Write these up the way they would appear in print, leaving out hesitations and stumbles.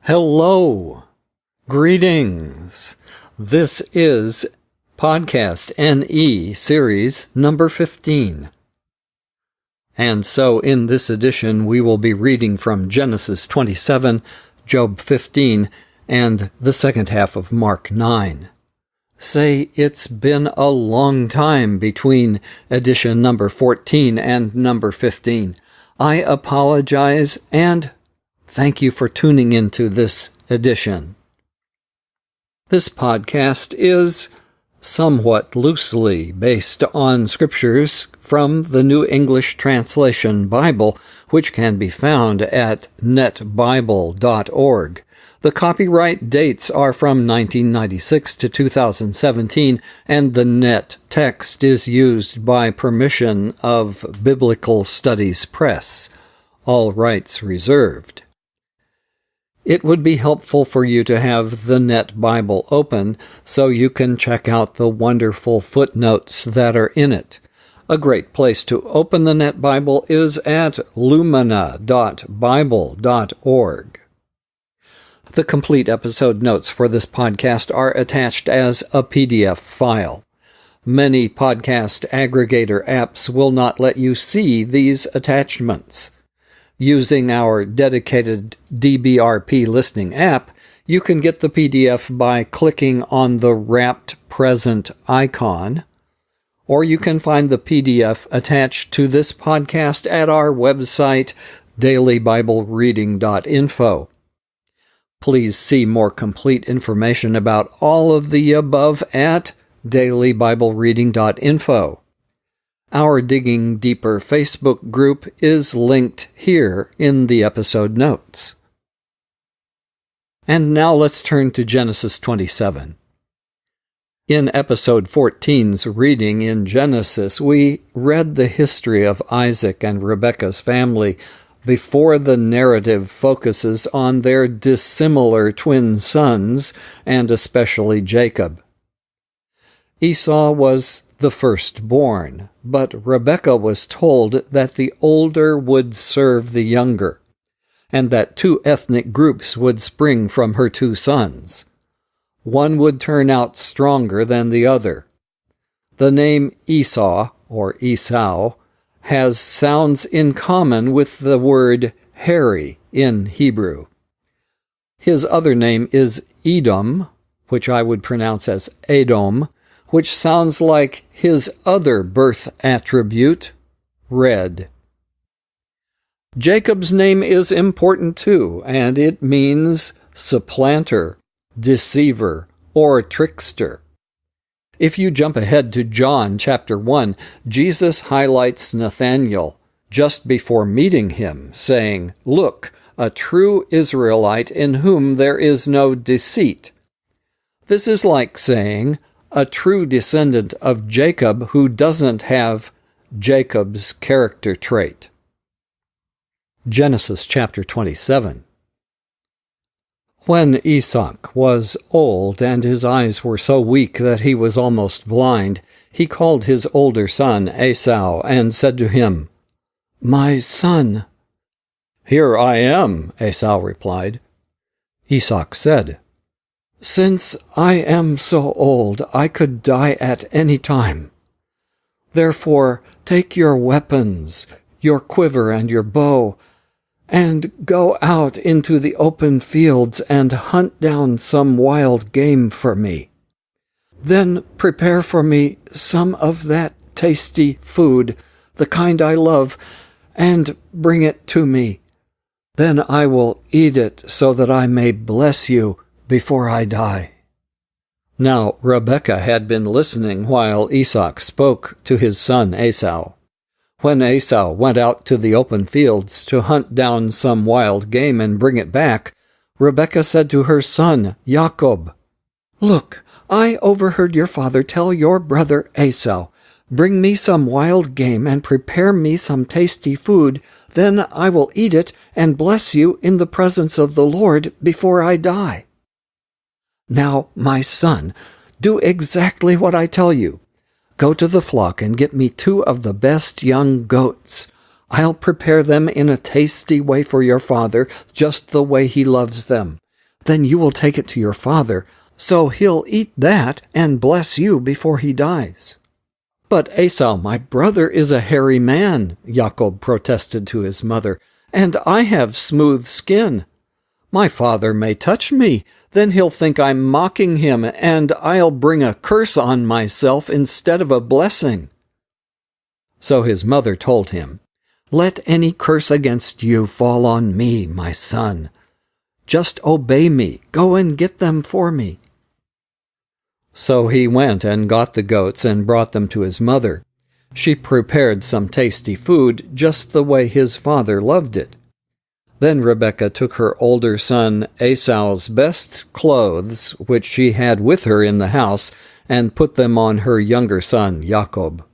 Hello, greetings. This is Podcast NE Series number 15. And so in this edition, we will be reading from Genesis 27, Job 15, and the second half of Mark 9. Say it's been a long time between edition number 14 and number 15. I apologize and thank you for tuning into this edition. This podcast is somewhat loosely based on scriptures from the New English Translation Bible, which can be found at netbible.org. The copyright dates are from 1996 to 2017, and the net text is used by permission of Biblical Studies Press. All rights reserved. It would be helpful for you to have the Net Bible open so you can check out the wonderful footnotes that are in it. A great place to open the Net Bible is at lumina.bible.org. The complete episode notes for this podcast are attached as a PDF file. Many podcast aggregator apps will not let you see these attachments. Using our dedicated DBRP listening app, you can get the PDF by clicking on the Wrapped Present icon, or you can find the PDF attached to this podcast at our website, dailybiblereading.info. Please see more complete information about all of the above at dailybiblereading.info. Our Digging Deeper Facebook group is linked here in the episode notes. And now let's turn to Genesis 27. In episode 14's reading in Genesis, we read the history of Isaac and Rebekah's family before the narrative focuses on their dissimilar twin sons, and especially Jacob. Esau was the firstborn, but Rebekah was told that the older would serve the younger, and that two ethnic groups would spring from her two sons. One would turn out stronger than the other. The name Esau, or Esau, has sounds in common with the word hairy in Hebrew. His other name is Edom, which I would pronounce as Edom, which sounds like his other birth attribute, red. Jacob's name is important too, and it means supplanter, deceiver, or trickster. If you jump ahead to John chapter 1, Jesus highlights Nathanael just before meeting him, saying, "Look, a true Israelite in whom there is no deceit." This is like saying, a true descendant of Jacob who doesn't have Jacob's character trait. Genesis chapter 27. When Esau was old and his eyes were so weak that he was almost blind, he called his older son Esau and said to him, "My son." "Here I am," Esau replied. Esau said, "Since I am so old, I could die at any time. Therefore, take your weapons, your quiver and your bow, and go out into the open fields and hunt down some wild game for me. Then prepare for me some of that tasty food, the kind I love, and bring it to me. Then I will eat it so that I may bless you before I die." Now Rebekah had been listening while Esau spoke to his son Esau. When Esau went out to the open fields to hunt down some wild game and bring it back, Rebekah said to her son Jacob, "Look, I overheard your father tell your brother Esau, 'Bring me some wild game and prepare me some tasty food, then I will eat it and bless you in the presence of the Lord before I die.' Now, my son, do exactly what I tell you. Go to the flock and get me 2 of the best young goats. I'll prepare them in a tasty way for your father, just the way he loves them. then you will take it to your father, so he'll eat that and bless you before he dies." "But Esau, my brother, is a hairy man," Jacob protested to his mother, "and I have smooth skin. My father may touch me, then he'll think I'm mocking him, and I'll bring a curse on myself instead of a blessing." So his mother told him, "Let any curse against you fall on me, my son. Just obey me. Go and get them for me." So he went and got the goats and brought them to his mother. She prepared some tasty food, just the way his father loved it. Then Rebekah took her older son Esau's best clothes, which she had with her in the house, and put them on her younger son Jacob.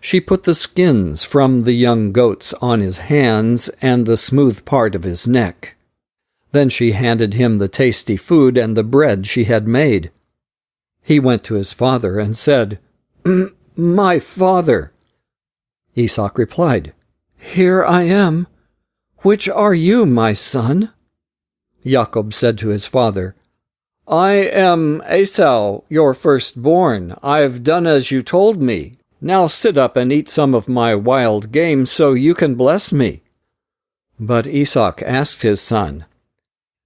She put the skins from the young goats on his hands and the smooth part of his neck. Then she handed him the tasty food and the bread she had made. He went to his father and said, "My father." Esau replied, "Here I am. Which are you, my son?" Jacob said to his father, "I am Esau, your firstborn. I've done as you told me. Now sit up and eat some of my wild game so you can bless me." But Esau asked his son,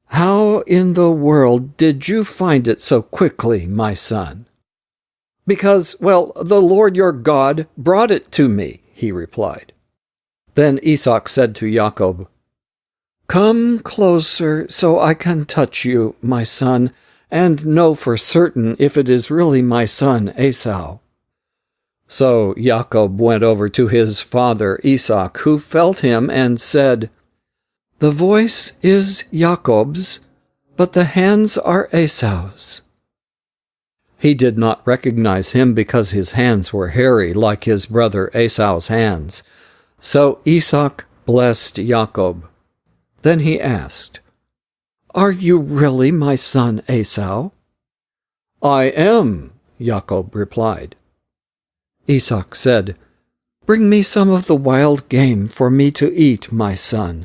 "How in the world did you find it so quickly, my son?" "Because, the Lord your God brought it to me," he replied. Then Esau said to Jacob, "Come closer so I can touch you, my son, and know for certain if it is really my son Esau." So Jacob went over to his father Esau, who felt him and said, "The voice is Jacob's, but the hands are Esau's." He did not recognize him because his hands were hairy like his brother Esau's hands. So Esau blessed Jacob. Then he asked, "Are you really my son Esau?" "I am," Jacob replied. Esau said, "Bring me some of the wild game for me to eat, my son.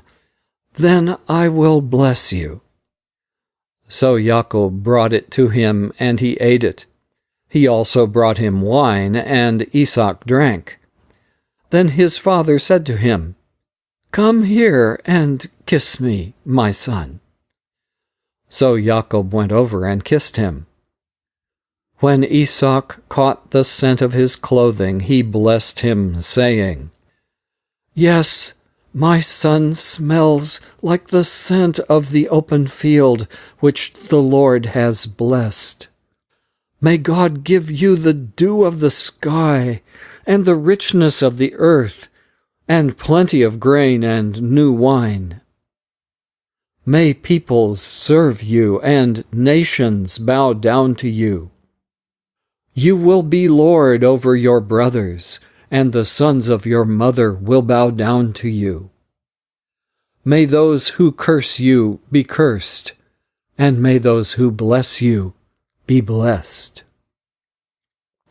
Then I will bless you." So Jacob brought it to him, and he ate it. He also brought him wine, and Esau drank. Then his father said to him, "Come here and kiss me, my son." So Jacob went over and kissed him. When Esau caught the scent of his clothing, he blessed him, saying, "Yes, my son smells like the scent of the open field which the Lord has blessed. May God give you the dew of the sky and the richness of the earth, and plenty of grain and new wine. May peoples serve you and nations bow down to you. You will be lord over your brothers, and the sons of your mother will bow down to you. May those who curse you be cursed, and may those who bless you be blessed."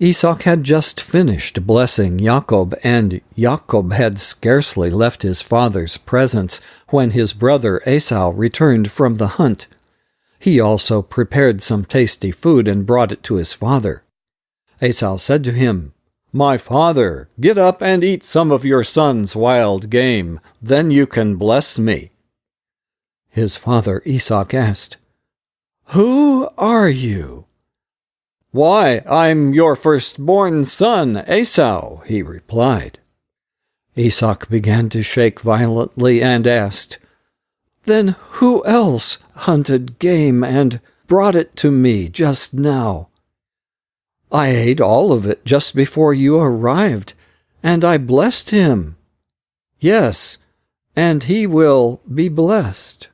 Esau had just finished blessing Jacob, and Jacob had scarcely left his father's presence when his brother Esau returned from the hunt. He also prepared some tasty food and brought it to his father. Esau said to him, "My father, get up and eat some of your son's wild game, then you can bless me." His father Esau asked, "Who are you?" "Why, I'm your firstborn son, Esau," he replied. Esau began to shake violently and asked, "Then who else hunted game and brought it to me just now?" "I ate all of it just before you arrived, and I blessed him." "Yes, and he will be blessed."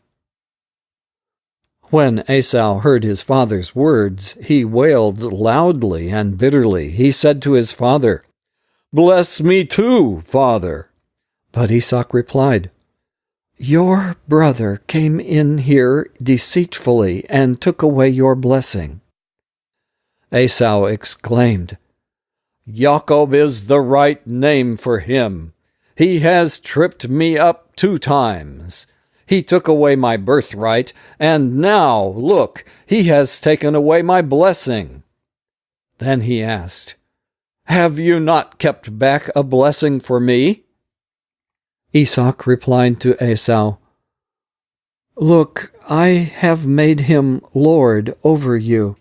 When Esau heard his father's words, he wailed loudly and bitterly. He said to his father, "Bless me too, father." But Esau replied, "Your brother came in here deceitfully and took away your blessing." Esau exclaimed, "Jacob is the right name for him. He has tripped me up 2 times. He took away my birthright, and now, look, he has taken away my blessing." Then he asked, "Have you not kept back a blessing for me?" Esau replied to Esau, "Look, I have made him lord over you.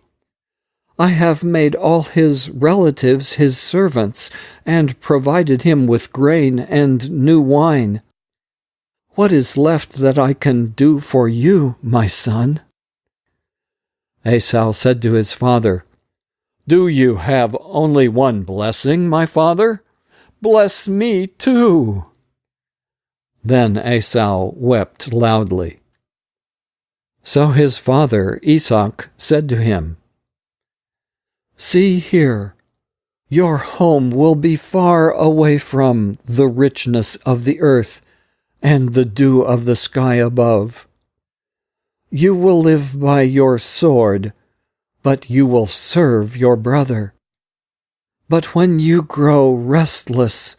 I have made all his relatives his servants, and provided him with grain and new wine. What is left that I can do for you, my son?" Esau said to his father, "Do you have only one blessing, my father? Bless me too." Then Esau wept loudly. So his father Esau said to him, "See here, your home will be far away from the richness of the earth and the dew of the sky above. You will live by your sword, but you will serve your brother. But when you grow restless,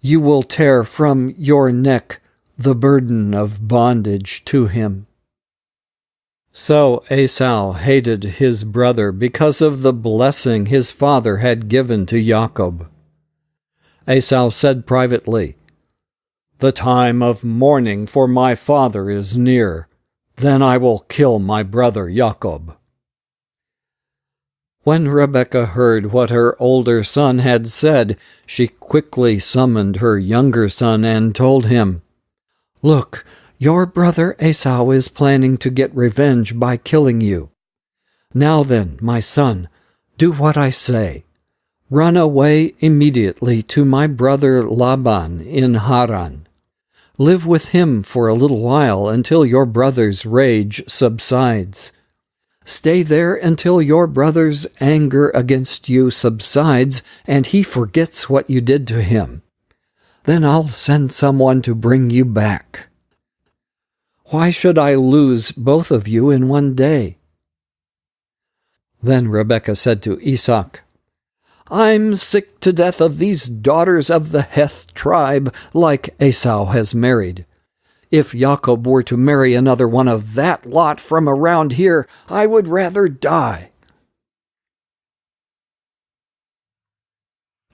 you will tear from your neck the burden of bondage to him." So Esau hated his brother because of the blessing his father had given to Jacob. Esau said privately, "The time of mourning for my father is near. Then I will kill my brother Jacob." When Rebekah heard what her older son had said, she quickly summoned her younger son and told him, "Look, your brother Esau is planning to get revenge by killing you. Now then, my son, do what I say. Run away immediately to my brother Laban in Haran. Live with him for a little while until your brother's rage subsides. Stay there until your brother's anger against you subsides and he forgets what you did to him. Then I'll send someone to bring you back. Why should I lose both of you in one day?" Then Rebekah said to Esau, "I'm sick to death of these daughters of the Heth tribe like Esau has married. If Jacob were to marry another one of that lot from around here, I would rather die."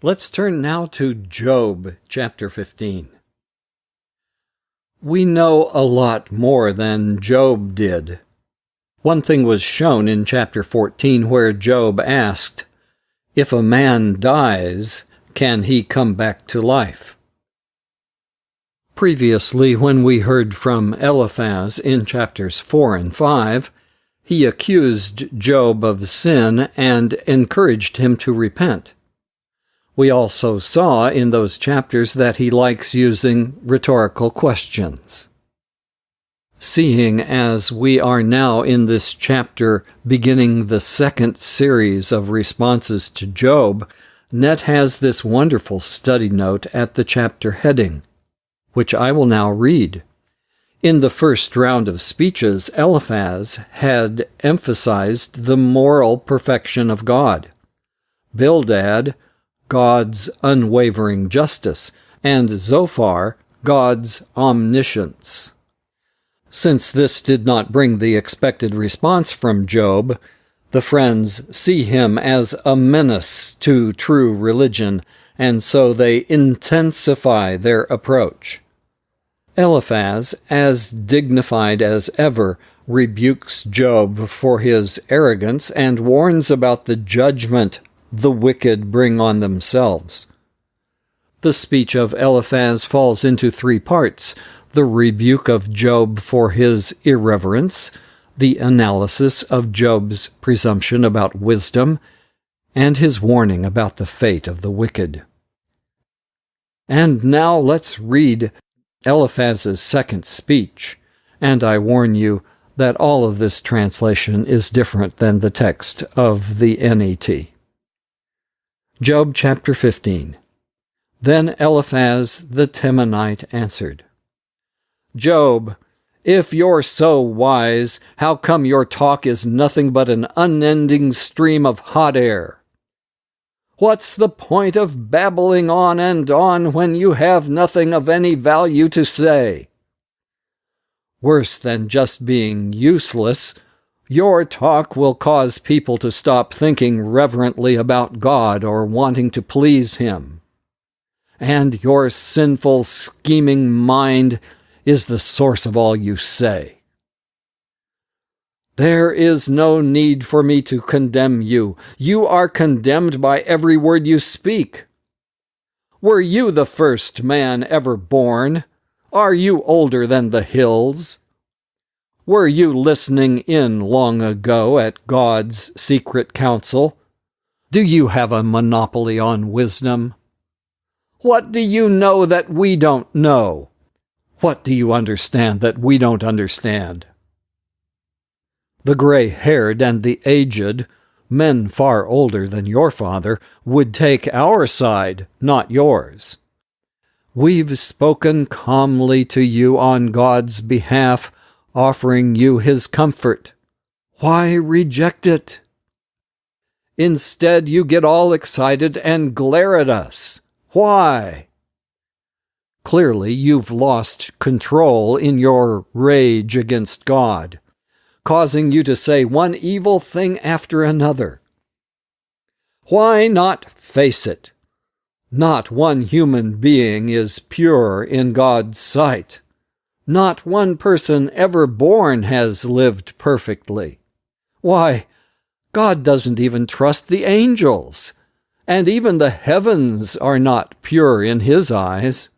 Let's turn now to Job, chapter 15. We know a lot more than Job did. One thing was shown in chapter 14 where Job asked, "If a man dies, can he come back to life?" Previously, when we heard from Eliphaz in chapters 4 and 5, he accused Job of sin and encouraged him to repent. We also saw in those chapters that he likes using rhetorical questions. Seeing as we are now in this chapter beginning the second series of responses to Job, Net has this wonderful study note at the chapter heading, which I will now read. In the first round of speeches, Eliphaz had emphasized the moral perfection of God. Bildad, God's unwavering justice, and Zophar, God's omniscience. Since this did not bring the expected response from Job, the friends see him as a menace to true religion, and so they intensify their approach. Eliphaz, as dignified as ever, rebukes Job for his arrogance and warns about the judgment the wicked bring on themselves. The speech of Eliphaz falls into three parts: the rebuke of Job for his irreverence, the analysis of Job's presumption about wisdom, and his warning about the fate of the wicked. And now let's read Eliphaz's second speech, and I warn you that all of this translation is different than the text of the NET. Job chapter 15. Then Eliphaz the Temanite answered, "Job, if you're so wise, how come your talk is nothing but an unending stream of hot air? What's the point of babbling on and on when you have nothing of any value to say? Worse than just being useless, your talk will cause people to stop thinking reverently about God or wanting to please Him. And your sinful, scheming mind is the source of all you say. There is no need for me to condemn you. You are condemned by every word you speak. Were you the first man ever born? Are you older than the hills? Were you listening in long ago at God's secret counsel? Do you have a monopoly on wisdom? What do you know that we don't know? What do you understand that we don't understand? The gray-haired and the aged, men far older than your father, would take our side, not yours. We've spoken calmly to you on God's behalf, offering you His comfort. Why reject it? Instead, you get all excited and glare at us. Why? Clearly, you've lost control in your rage against God, causing you to say one evil thing after another. Why not face it? Not one human being is pure in God's sight. Not one person ever born has lived perfectly. Why, God doesn't even trust the angels, and even the heavens are not pure in His eyes.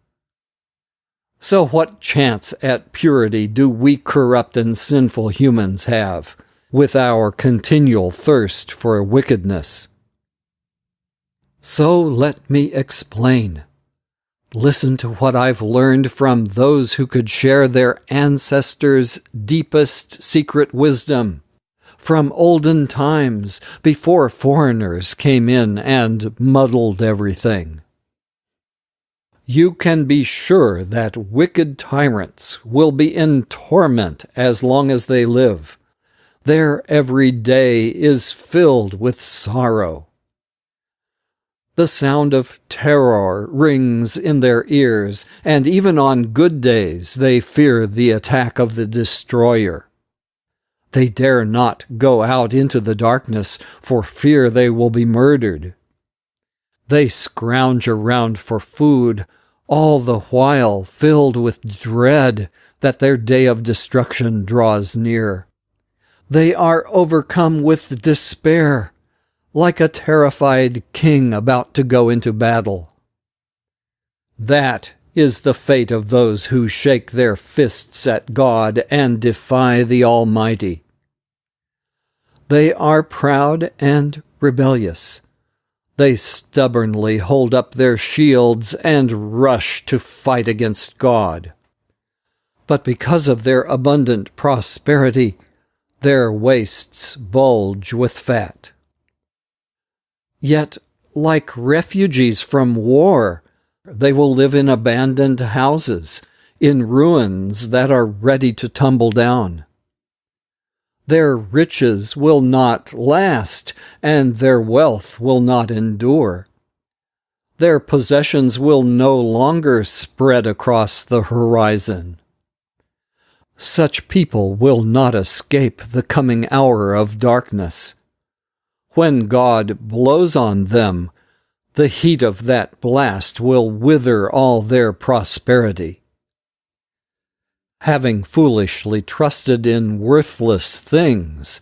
So what chance at purity do we corrupt and sinful humans have with our continual thirst for wickedness? So let me explain. Listen to what I've learned from those who could share their ancestors' deepest secret wisdom, from olden times before foreigners came in and muddled everything. You can be sure that wicked tyrants will be in torment as long as they live. Their every day is filled with sorrow. The sound of terror rings in their ears, and even on good days they fear the attack of the destroyer. They dare not go out into the darkness for fear they will be murdered. They scrounge around for food, all the while filled with dread that their day of destruction draws near. They are overcome with despair, like a terrified king about to go into battle. That is the fate of those who shake their fists at God and defy the Almighty. They are proud and rebellious. They stubbornly hold up their shields and rush to fight against God. But because of their abundant prosperity, their waists bulge with fat. Yet, like refugees from war, they will live in abandoned houses, in ruins that are ready to tumble down. Their riches will not last, and their wealth will not endure. Their possessions will no longer spread across the horizon. Such people will not escape the coming hour of darkness. When God blows on them, the heat of that blast will wither all their prosperity. Having foolishly trusted in worthless things,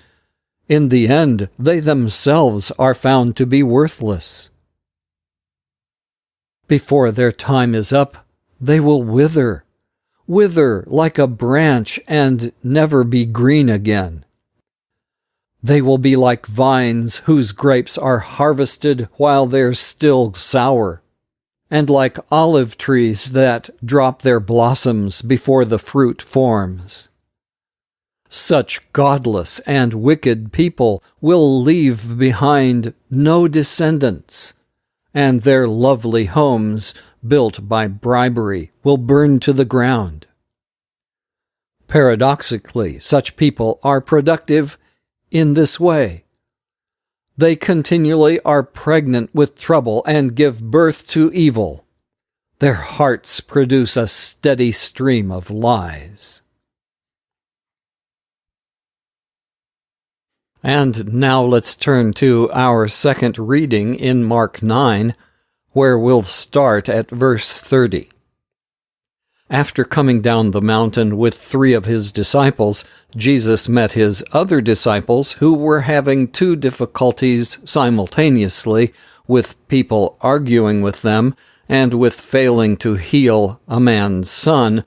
in the end they themselves are found to be worthless. Before their time is up, they will wither like a branch and never be green again. They will be like vines whose grapes are harvested while they're still sour, and like olive trees that drop their blossoms before the fruit forms. Such godless and wicked people will leave behind no descendants, and their lovely homes, built by bribery, will burn to the ground. Paradoxically, such people are productive in this way. They continually are pregnant with trouble and give birth to evil. Their hearts produce a steady stream of lies. And now let's turn to our second reading in Mark 9, where we'll start at verse 30. After coming down the mountain with 3 of his disciples, Jesus met his other disciples who were having 2 difficulties simultaneously, with people arguing with them and with failing to heal a man's son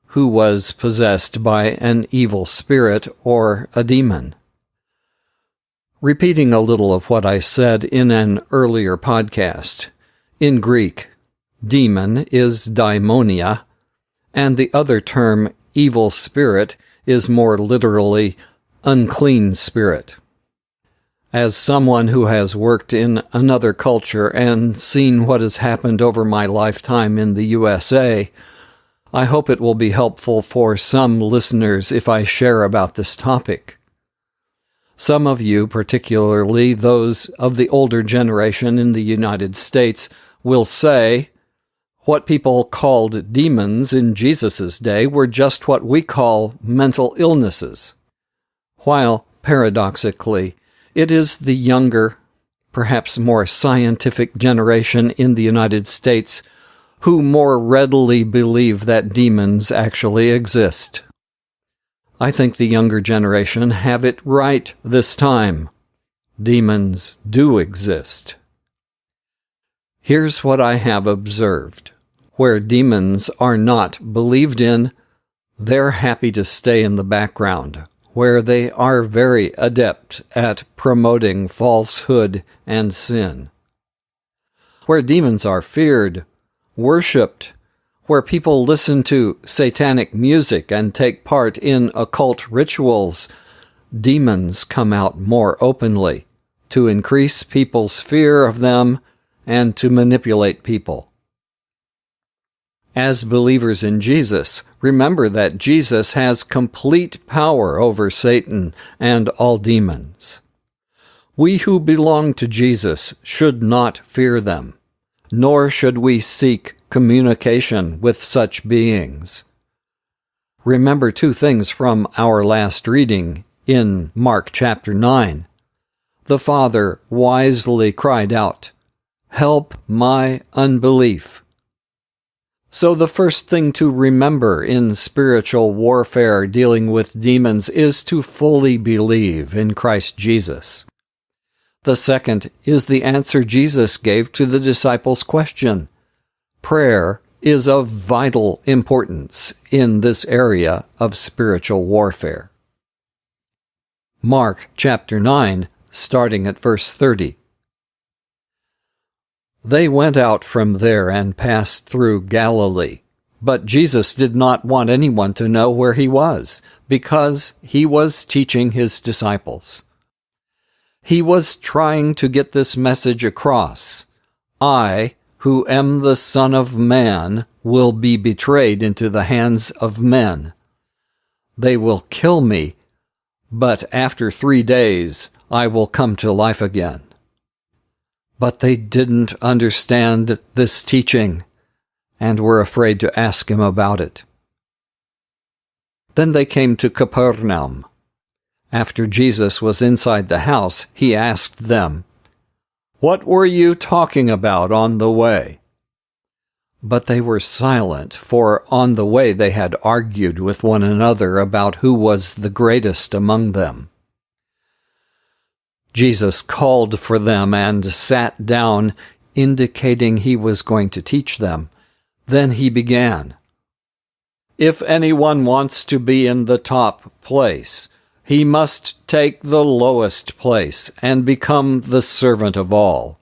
who was possessed by an evil spirit or a demon. Repeating a little of what I said in an earlier podcast, in Greek, demon is daimonia, and the other term, evil spirit, is more literally unclean spirit. As someone who has worked in another culture and seen what has happened over my lifetime in the USA, I hope it will be helpful for some listeners if I share about this topic. Some of you, particularly those of the older generation in the United States, will say, what people called demons in Jesus' day were just what we call mental illnesses, while, paradoxically, it is the younger, perhaps more scientific generation in the United States who more readily believe that demons actually exist. I think the younger generation have it right this time. Demons do exist. Here's what I have observed. Where demons are not believed in, they're happy to stay in the background, where they are very adept at promoting falsehood and sin. Where demons are feared, worshipped, where people listen to satanic music and take part in occult rituals, demons come out more openly to increase people's fear of them and to manipulate people. As believers in Jesus, remember that Jesus has complete power over Satan and all demons. We who belong to Jesus should not fear them, nor should we seek communication with such beings. Remember 2 things from our last reading in Mark chapter 9. The Father wisely cried out, "Help my unbelief." So the first thing to remember in spiritual warfare dealing with demons is to fully believe in Christ Jesus. The second is the answer Jesus gave to the disciples' question. Prayer is of vital importance in this area of spiritual warfare. Mark chapter 9, starting at verse 30. They went out from there and passed through Galilee, but Jesus did not want anyone to know where he was, because he was teaching his disciples. He was trying to get this message across. I, who am the Son of Man, will be betrayed into the hands of men. They will kill me, but after 3 days I will come to life again. But they didn't understand this teaching and were afraid to ask him about it. Then they came to Capernaum. After Jesus was inside the house, he asked them, "What were you talking about on the way?" But they were silent, for on the way they had argued with one another about who was the greatest among them. Jesus called for them and sat down, indicating he was going to teach them. Then he began, "If anyone wants to be in the top place, he must take the lowest place and become the servant of all."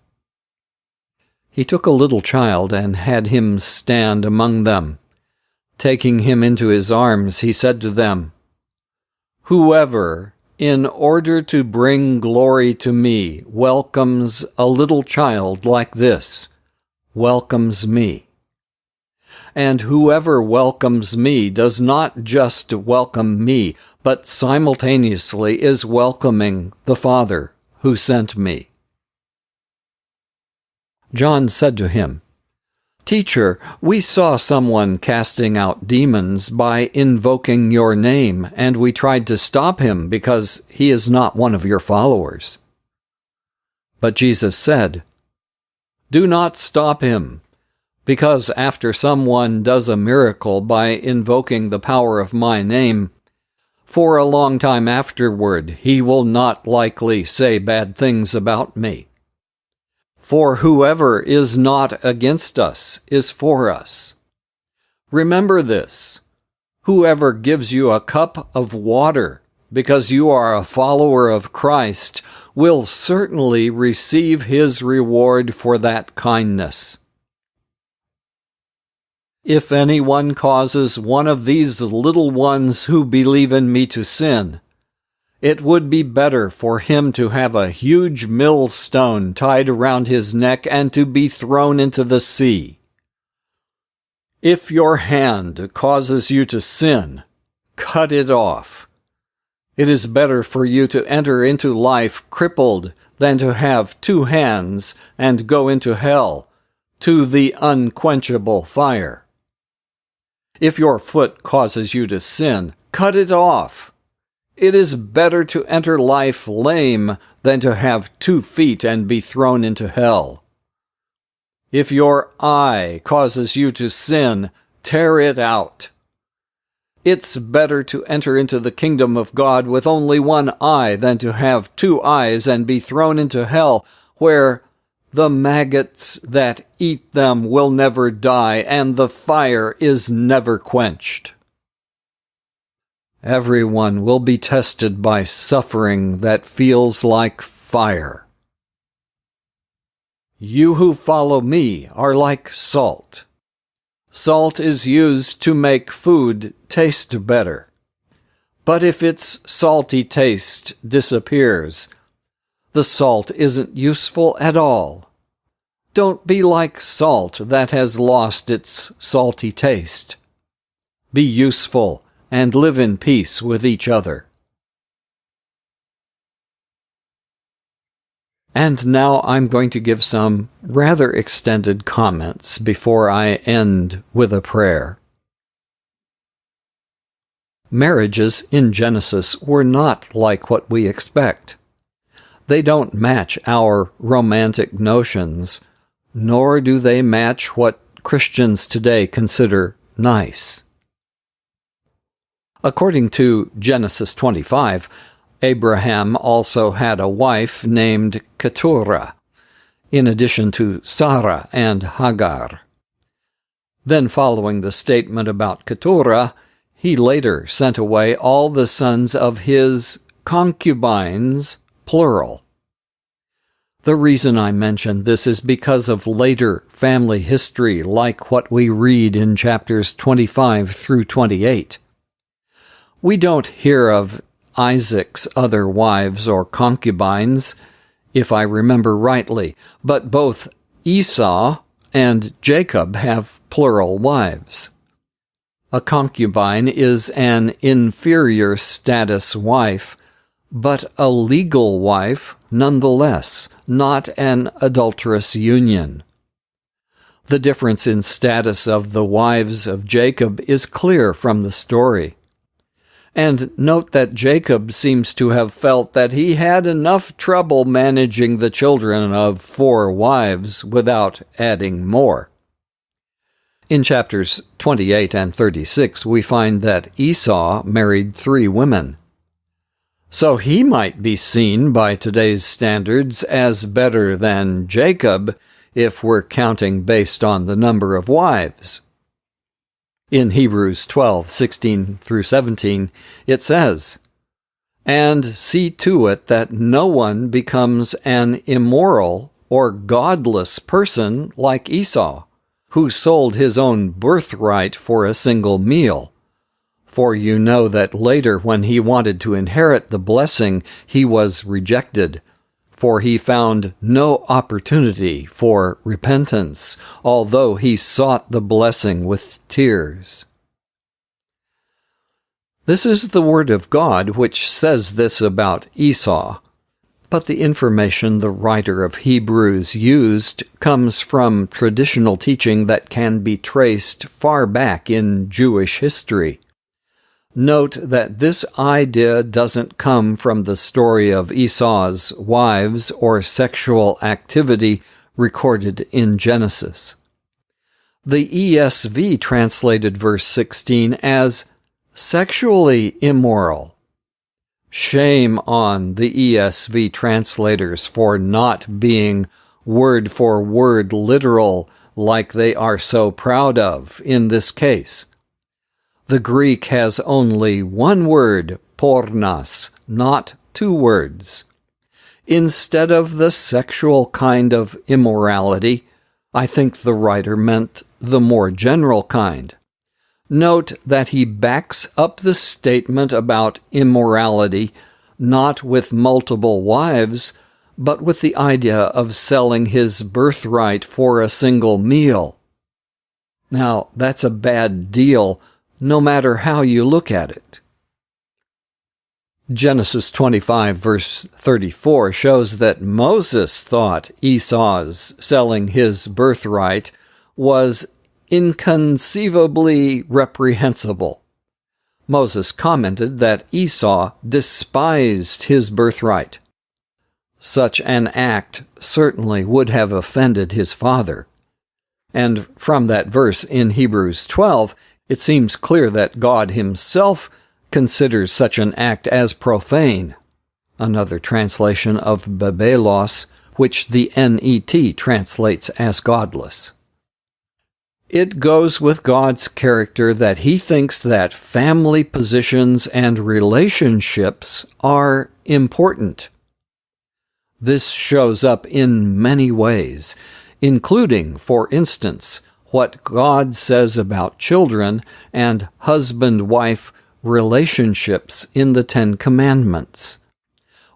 He took a little child and had him stand among them. Taking him into his arms, he said to them, "Whoever, in order to bring glory to me, welcomes a little child like this, welcomes me. And whoever welcomes me does not just welcome me, but simultaneously is welcoming the Father who sent me." John said to him, "Teacher, we saw someone casting out demons by invoking your name, and we tried to stop him because he is not one of your followers." But Jesus said, "Do not stop him, because after someone does a miracle by invoking the power of my name, for a long time afterward he will not likely say bad things about me. For whoever is not against us is for us. Remember this: whoever gives you a cup of water because you are a follower of Christ will certainly receive his reward for that kindness. If anyone causes one of these little ones who believe in me to sin, it would be better for him to have a huge millstone tied around his neck and to be thrown into the sea. If your hand causes you to sin, cut it off. It is better for you to enter into life crippled than to have 2 hands and go into hell, to the unquenchable fire. If your foot causes you to sin, cut it off. It is better to enter life lame than to have 2 feet and be thrown into hell. If your eye causes you to sin, tear it out. It's better to enter into the kingdom of God with only 1 eye than to have 2 eyes and be thrown into hell, where the maggots that eat them will never die, and the fire is never quenched. Everyone will be tested by suffering that feels like fire. You who follow me are like salt. Salt is used to make food taste better. But if its salty taste disappears, the salt isn't useful at all. Don't be like salt that has lost its salty taste. Be useful and live in peace with each other. And now I'm going to give some rather extended comments before I end with a prayer. Marriages in Genesis were not like what we expect. They don't match our romantic notions, nor do they match what Christians today consider nice. According to Genesis 25, Abraham also had a wife named Keturah, in addition to Sarah and Hagar. Then, following the statement about Keturah, he later sent away all the sons of his concubines, plural. The reason I mention this is because of later family history like what we read in chapters 25 through 28. We don't hear of Isaac's other wives or concubines, if I remember rightly, but both Esau and Jacob have plural wives. A concubine is an inferior status wife, but a legal wife nonetheless, not an adulterous union. The difference in status of the wives of Jacob is clear from the story. And note that Jacob seems to have felt that he had enough trouble managing the children of 4 wives without adding more. In chapters 28 and 36, we find that Esau married 3 women. So he might be seen by today's standards as better than Jacob if we're counting based on the number of wives. In Hebrews 12:16 through 17, it says, "And see to it that no one becomes an immoral or godless person like Esau, who sold his own birthright for a single meal. For you know that later when he wanted to inherit the blessing, he was rejected, for he found no opportunity for repentance, although he sought the blessing with tears." This is the word of God which says this about Esau. But the information the writer of Hebrews used comes from traditional teaching that can be traced far back in Jewish history. Note that this idea doesn't come from the story of Esau's wives or sexual activity recorded in Genesis. The ESV translated verse 16 as sexually immoral. Shame on the ESV translators for not being word for word literal like they are so proud of in this case. The Greek has only one word, pornos, not two words. Instead of the sexual kind of immorality, I think the writer meant the more general kind. Note that he backs up the statement about immorality not with multiple wives, but with the idea of selling his birthright for a single meal. Now, that's a bad deal, no matter how you look at it. Genesis 25, verse 34 shows that Moses thought Esau's selling his birthright was inconceivably reprehensible. Moses commented that Esau despised his birthright. Such an act certainly would have offended his father. And from that verse in Hebrews 12, it seems clear that God himself considers such an act as profane, another translation of babelos, which the NET translates as godless. It goes with God's character that he thinks that family positions and relationships are important. This shows up in many ways, including, for instance, what God says about children and husband-wife relationships in the Ten Commandments.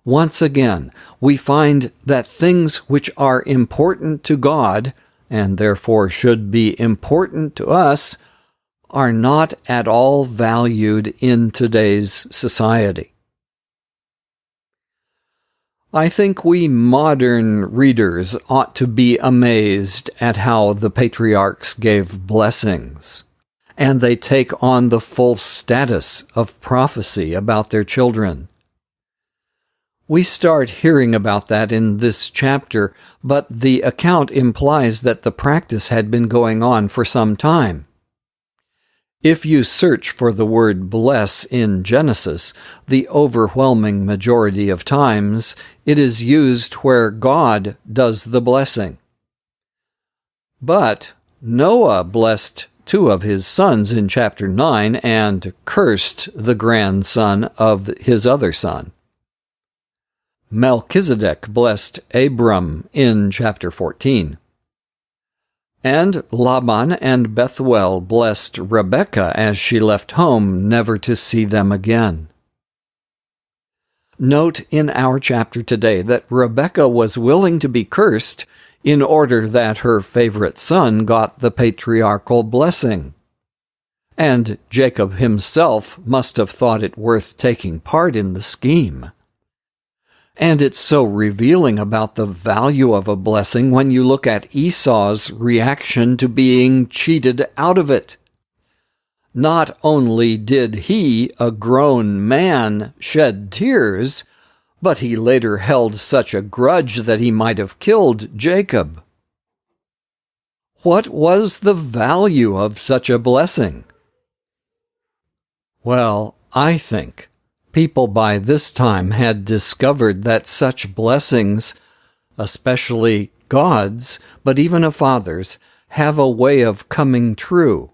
Once again, we find that things which are important to God, and therefore should be important to us, are not at all valued in today's society. I think we modern readers ought to be amazed at how the patriarchs gave blessings, and they take on the full status of prophecy about their children. We start hearing about that in this chapter, but the account implies that the practice had been going on for some time. If you search for the word bless in Genesis, the overwhelming majority of times it is used where God does the blessing. But Noah blessed two of his sons in chapter 9 and cursed the grandson of his other son. Melchizedek blessed Abram in chapter 14. And Laban and Bethuel blessed Rebekah as she left home, never to see them again. Note in our chapter today that Rebekah was willing to be cursed in order that her favorite son got the patriarchal blessing. And Jacob himself must have thought it worth taking part in the scheme. And it's so revealing about the value of a blessing when you look at Esau's reaction to being cheated out of it. Not only did he, a grown man, shed tears, but he later held such a grudge that he might have killed Jacob. What was the value of such a blessing? Well, I think people by this time had discovered that such blessings, especially God's, but even a father's, have a way of coming true.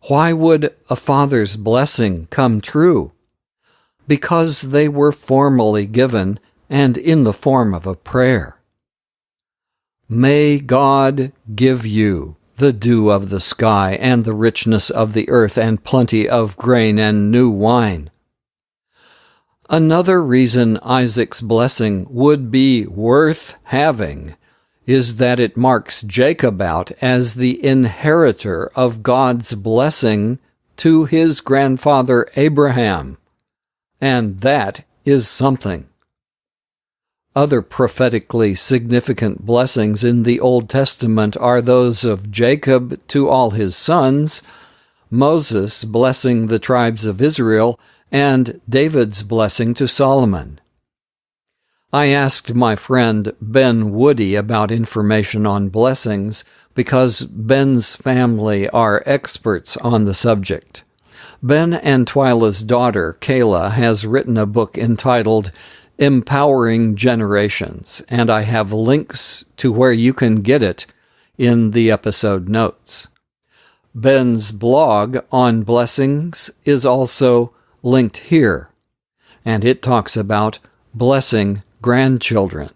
Why would a father's blessing come true? Because they were formally given and in the form of a prayer. May God give you the dew of the sky and the richness of the earth and plenty of grain and new wine. Another reason Isaac's blessing would be worth having is that it marks Jacob out as the inheritor of God's blessing to his grandfather Abraham. And that is something. Other prophetically significant blessings in the Old Testament are those of Jacob to all his sons, Moses blessing the tribes of Israel, and David's blessing to Solomon. I asked my friend Ben Woody about information on blessings because Ben's family are experts on the subject. Ben and Twyla's daughter, Kayla, has written a book entitled Empowering Generations, and I have links to where you can get it in the episode notes. Ben's blog on blessings is also linked here, and it talks about blessing grandchildren.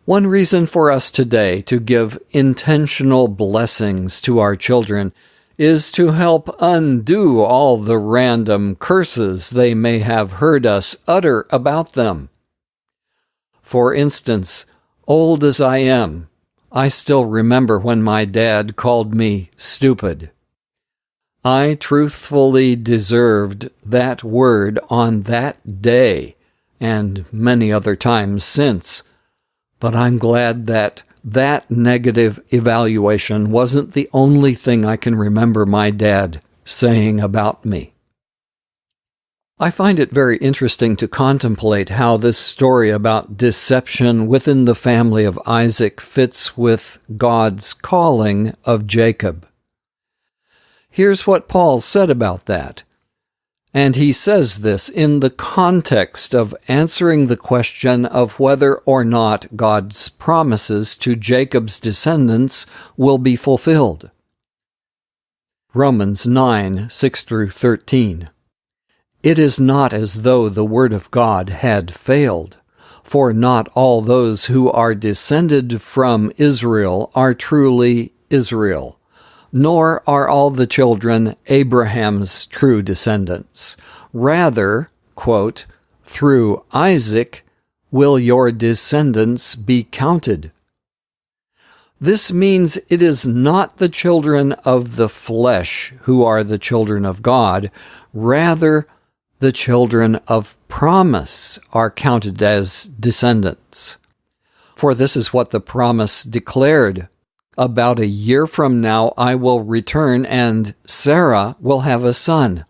One reason for us today to give intentional blessings to our children is to help undo all the random curses they may have heard us utter about them. For instance, old as I am, I still remember when my dad called me stupid. I truthfully deserved that word on that day and many other times since, but I'm glad that negative evaluation wasn't the only thing I can remember my dad saying about me. I find it very interesting to contemplate how this story about deception within the family of Isaac fits with God's calling of Jacob. Here's what Paul said about that. And he says this in the context of answering the question of whether or not God's promises to Jacob's descendants will be fulfilled. Romans 9:6-13. It is not as though the word of God had failed, for not all those who are descended from Israel are truly Israel, nor are all the children Abraham's true descendants. Rather, quote, through Isaac will your descendants be counted. This means it is not the children of the flesh who are the children of God. Rather, the children of promise are counted as descendants. For this is what the promise declared. About a year from now I will return, and Sarah will have a son.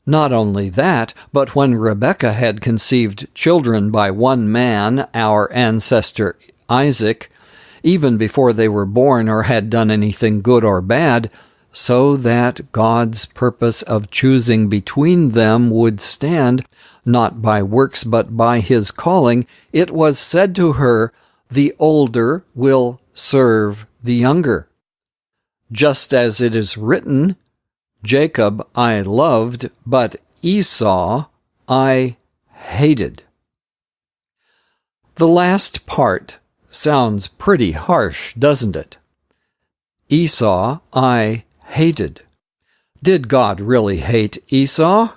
Not only that, but when Rebekah had conceived children by one man, our ancestor Isaac, even before they were born or had done anything good or bad, so that God's purpose of choosing between them would stand, not by works but by his calling, it was said to her, the older will serve the younger. Just as it is written, Jacob I loved, but Esau I hated. The last part sounds pretty harsh, doesn't it? Esau I hated. Did God really hate Esau?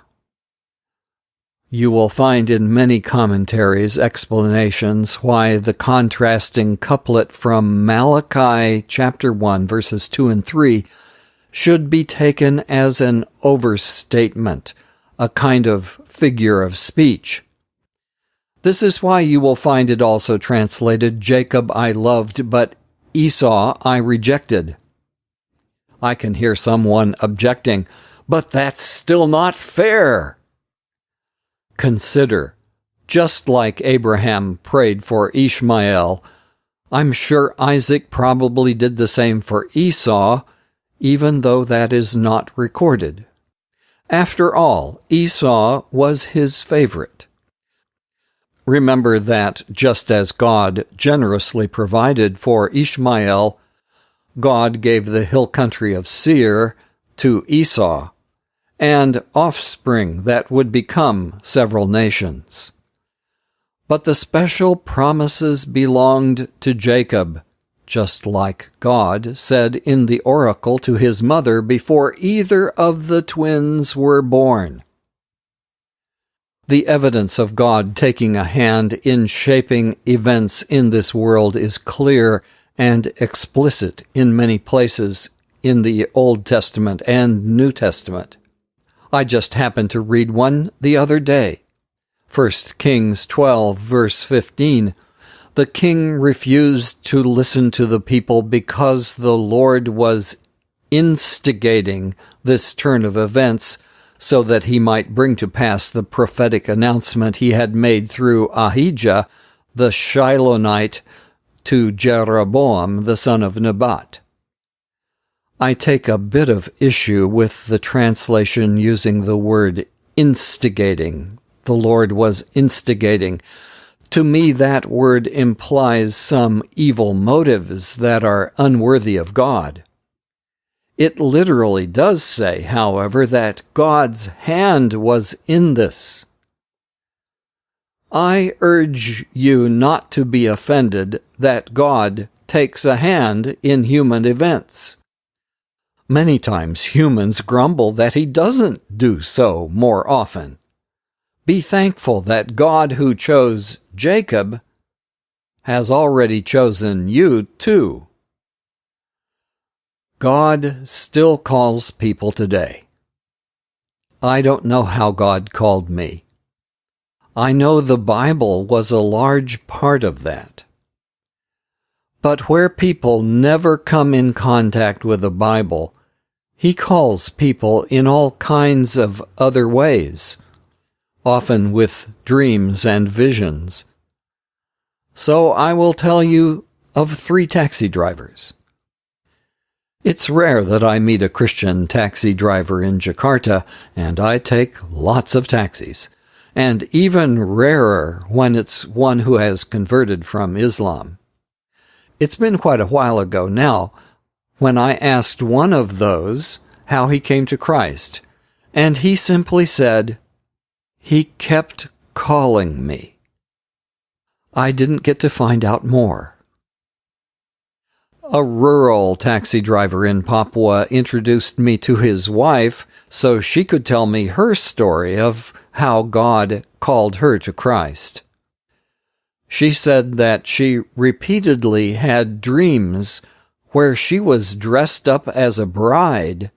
You will find in many commentaries explanations why the contrasting couplet from Malachi chapter 1 verses 2 and 3 should be taken as an overstatement, a kind of figure of speech. This is why you will find it also translated, Jacob I loved, but Esau I rejected. I can hear someone objecting, but that's still not fair. Consider, just like Abraham prayed for Ishmael, I'm sure Isaac probably did the same for Esau, even though that is not recorded. After all, Esau was his favorite. Remember that just as God generously provided for Ishmael, God gave the hill country of Seir to Esau, and offspring that would become several nations. But the special promises belonged to Jacob, just like God said in the oracle to his mother before either of the twins were born. The evidence of God taking a hand in shaping events in this world is clear and explicit in many places in the Old Testament and New Testament. I just happened to read one the other day. 1 Kings 12, verse 15, the king refused to listen to the people because the Lord was instigating this turn of events so that he might bring to pass the prophetic announcement he had made through Ahijah, the Shilonite, to Jeroboam, the son of Nebat. I take a bit of issue with the translation using the word instigating. The Lord was instigating. To me, that word implies some evil motives that are unworthy of God. It literally does say, however, that God's hand was in this. I urge you not to be offended that God takes a hand in human events. Many times humans grumble that he doesn't do so more often. Be thankful that God who chose Jacob has already chosen you too. God still calls people today. I don't know how God called me. I know the Bible was a large part of that. But where people never come in contact with the Bible, he calls people in all kinds of other ways, often with dreams and visions. So I will tell you of 3 taxi drivers. It's rare that I meet a Christian taxi driver in Jakarta, and I take lots of taxis, and even rarer when it's one who has converted from Islam. It's been quite a while ago now when I asked one of those how he came to Christ, and he simply said, "He kept calling me." I didn't get to find out more. A rural taxi driver in Papua introduced me to his wife so she could tell me her story of how God called her to Christ. She said that she repeatedly had dreams where she was dressed up as a bride,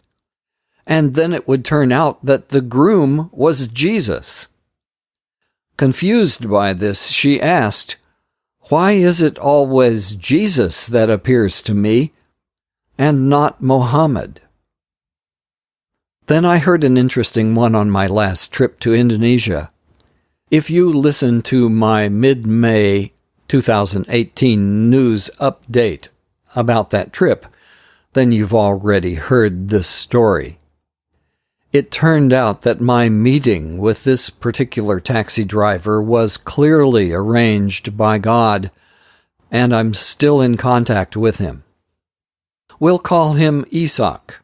and then it would turn out that the groom was Jesus. Confused by this, she asked, "Why is it always Jesus that appears to me, and not Mohammed?" Then I heard an interesting one on my last trip to Indonesia. If you listen to my mid-May 2018 news update about that trip, then you've already heard this story. It turned out that my meeting with this particular taxi driver was clearly arranged by God, and I'm still in contact with him. We'll call him Ishak.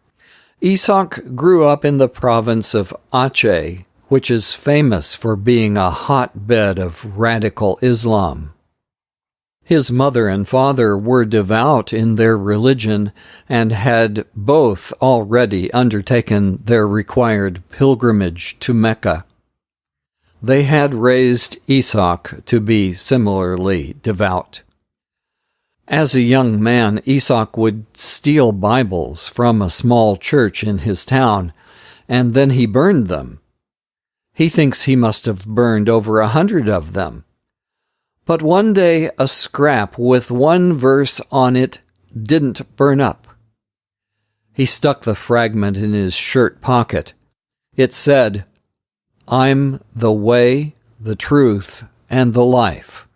Ishak grew up in the province of Aceh, which is famous for being a hotbed of radical Islam. His mother and father were devout in their religion and had both already undertaken their required pilgrimage to Mecca. They had raised Ishak to be similarly devout. As a young man, Ishak would steal Bibles from a small church in his town, and then he burned them. He thinks he must have burned over 100 of them. But one day a scrap with one verse on it didn't burn up. He stuck the fragment in his shirt pocket. It said, "I'm the way, the truth, and the life.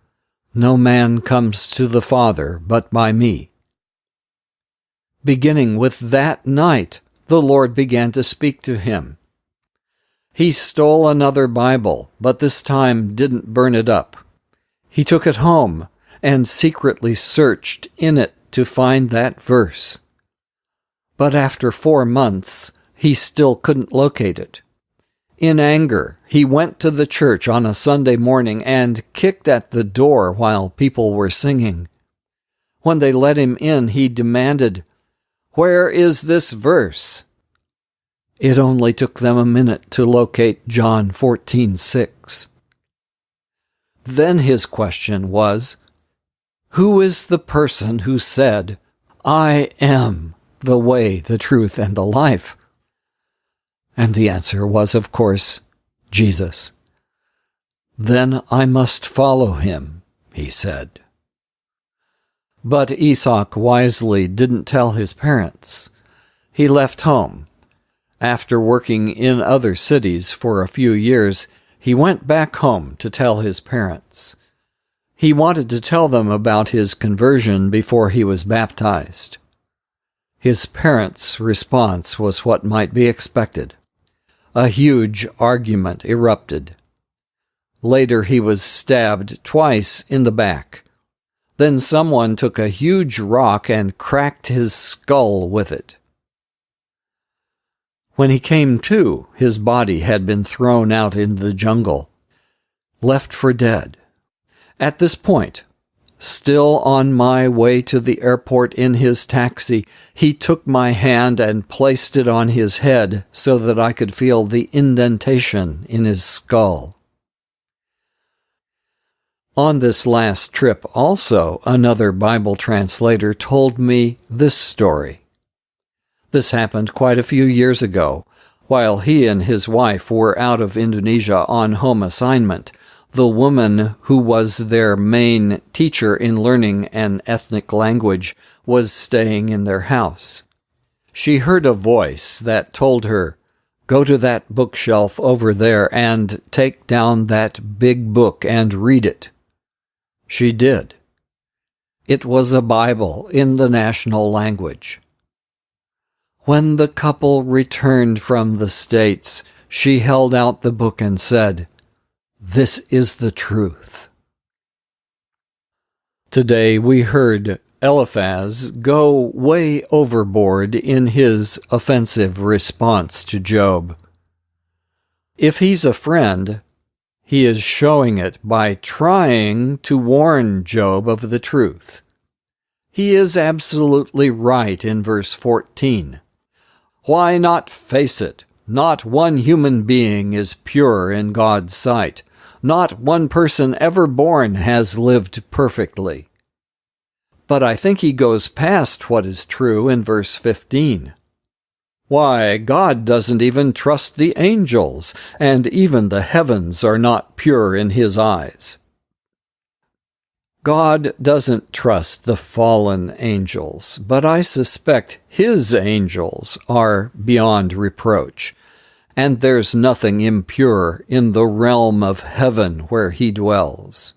No man comes to the Father but by me." Beginning with that night, the Lord began to speak to him. He stole another Bible, but this time didn't burn it up. He took it home and secretly searched in it to find that verse. But after 4 months, he still couldn't locate it. In anger, he went to the church on a Sunday morning and kicked at the door while people were singing. When they let him in, he demanded, "Where is this verse?" It only took them a minute to locate John 14:6. Then his question was, "Who is the person who said, 'I am the way, the truth, and the life'?" And the answer was, of course, Jesus. "Then I must follow him," he said. But Esau wisely didn't tell his parents. He left home. After working in other cities for a few years, he went back home to tell his parents. He wanted to tell them about his conversion before he was baptized. His parents' response was what might be expected. A huge argument erupted. Later he was stabbed twice in the back. Then someone took a huge rock and cracked his skull with it. When he came to, his body had been thrown out in the jungle, left for dead. At this point, still on my way to the airport in his taxi, he took my hand and placed it on his head so that I could feel the indentation in his skull. On this last trip also, another Bible translator told me this story. This happened quite a few years ago, while he and his wife were out of Indonesia on home assignment. The woman who was their main teacher in learning an ethnic language was staying in their house. She heard a voice that told her, "Go to that bookshelf over there and take down that big book and read it." She did. It was a Bible in the national language. When the couple returned from the States, she held out the book and said, "This is the truth." Today we heard Eliphaz go way overboard in his offensive response to Job. If he's a friend, he is showing it by trying to warn Job of the truth. He is absolutely right in verse 14. Why not face it? Not one human being is pure in God's sight. Not one person ever born has lived perfectly. But I think he goes past what is true in verse 15. Why, God doesn't even trust the angels, and even the heavens are not pure in his eyes. God doesn't trust the fallen angels, but I suspect his angels are beyond reproach, and there's nothing impure in the realm of heaven where he dwells.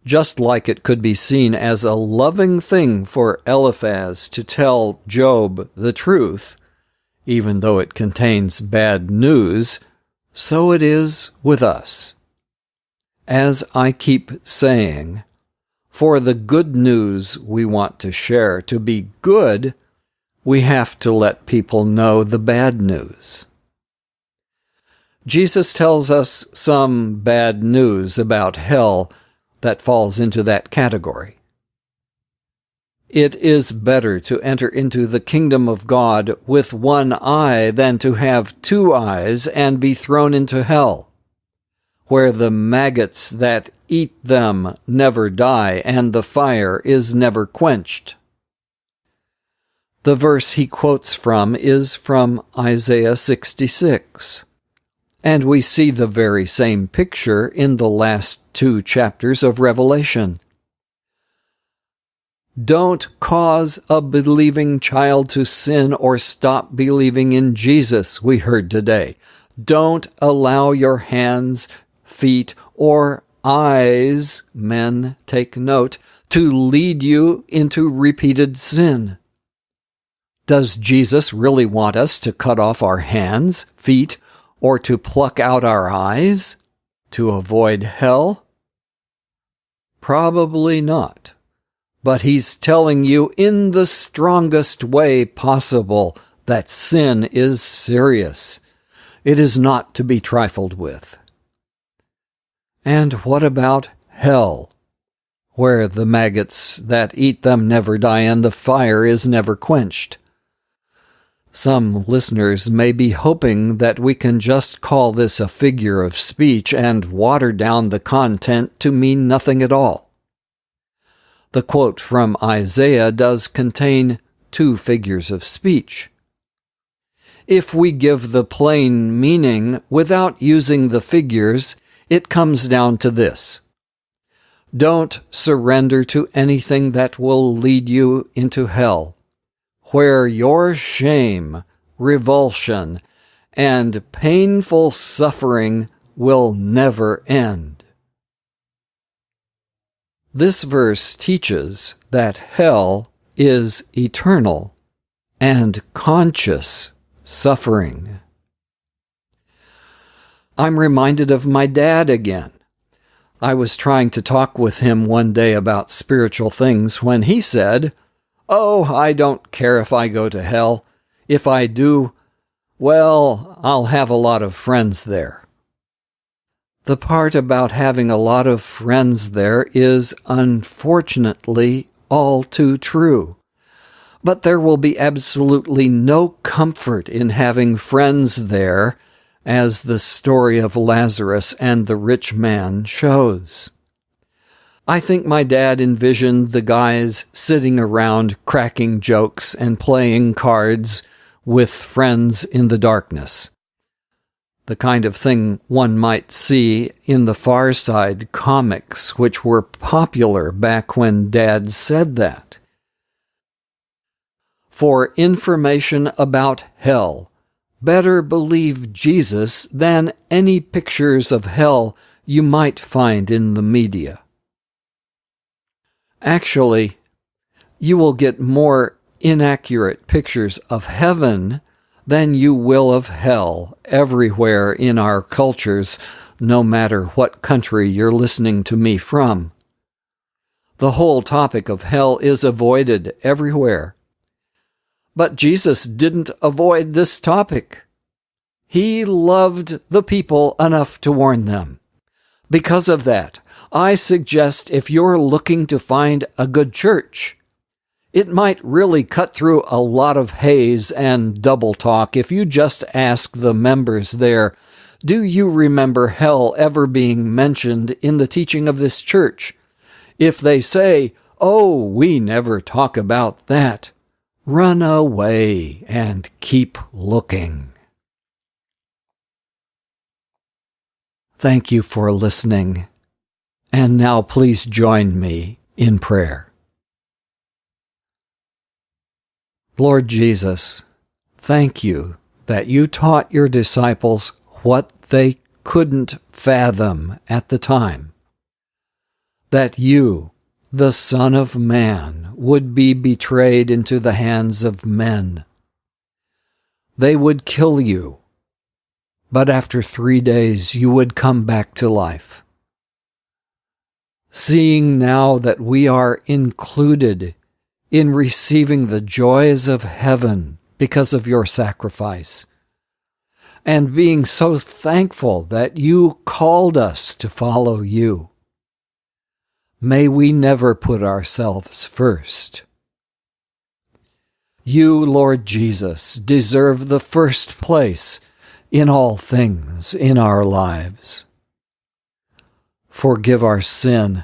Just like it could be seen as a loving thing for Eliphaz to tell Job the truth, even though it contains bad news, so it is with us. As I keep saying, for the good news we want to share to be good, we have to let people know the bad news. Jesus tells us some bad news about hell that falls into that category. It is better to enter into the kingdom of God with one eye than to have two eyes and be thrown into hell, where the maggots that eat them never die and the fire is never quenched. The verse he quotes from is from Isaiah 66. And we see the very same picture in the last 2 chapters of Revelation. Don't cause a believing child to sin or stop believing in Jesus, we heard today. Don't allow your hands, feet, or eyes, men take note, to lead you into repeated sin. Does Jesus really want us to cut off our hands, feet, or to pluck out our eyes to avoid hell? Probably not. But he's telling you in the strongest way possible that sin is serious. It is not to be trifled with. And what about hell, where the maggots that eat them never die and the fire is never quenched? Some listeners may be hoping that we can just call this a figure of speech and water down the content to mean nothing at all. The quote from Isaiah does contain 2 figures of speech. If we give the plain meaning without using the figures, it comes down to this. Don't surrender to anything that will lead you into hell, where your shame, revulsion, and painful suffering will never end. This verse teaches that hell is eternal and conscious suffering. I'm reminded of my dad again. I was trying to talk with him one day about spiritual things when he said, "Oh, I don't care if I go to hell. If I do, well, I'll have a lot of friends there." The part about having a lot of friends there is unfortunately all too true. But there will be absolutely no comfort in having friends there, as the story of Lazarus and the rich man shows. I think my dad envisioned the guys sitting around cracking jokes and playing cards with friends in the darkness. The kind of thing one might see in the Far Side comics, which were popular back when Dad said that. For information about hell, better believe Jesus than any pictures of hell you might find in the media. Actually, you will get more inaccurate pictures of heaven than you will of hell everywhere in our cultures, no matter what country you're listening to me from. The whole topic of hell is avoided everywhere. But Jesus didn't avoid this topic. He loved the people enough to warn them. Because of that, I suggest if you're looking to find a good church, it might really cut through a lot of haze and double talk if you just ask the members there, "Do you remember hell ever being mentioned in the teaching of this church?" If they say, "Oh, we never talk about that," run away and keep looking. Thank you for listening. And now please join me in prayer. Lord Jesus, thank you that you taught your disciples what they couldn't fathom at the time. That you, the Son of Man, would be betrayed into the hands of men. They would kill you, but after 3 days you would come back to life. Seeing now that we are included in receiving the joys of heaven because of your sacrifice, and being so thankful that you called us to follow you, may we never put ourselves first. You, Lord Jesus, deserve the first place in all things in our lives. Forgive our sin,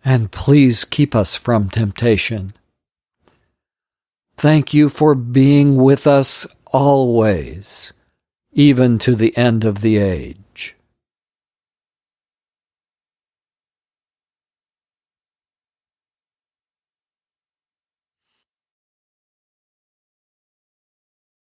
and please keep us from temptation. Thank you for being with us always, even to the end of the age.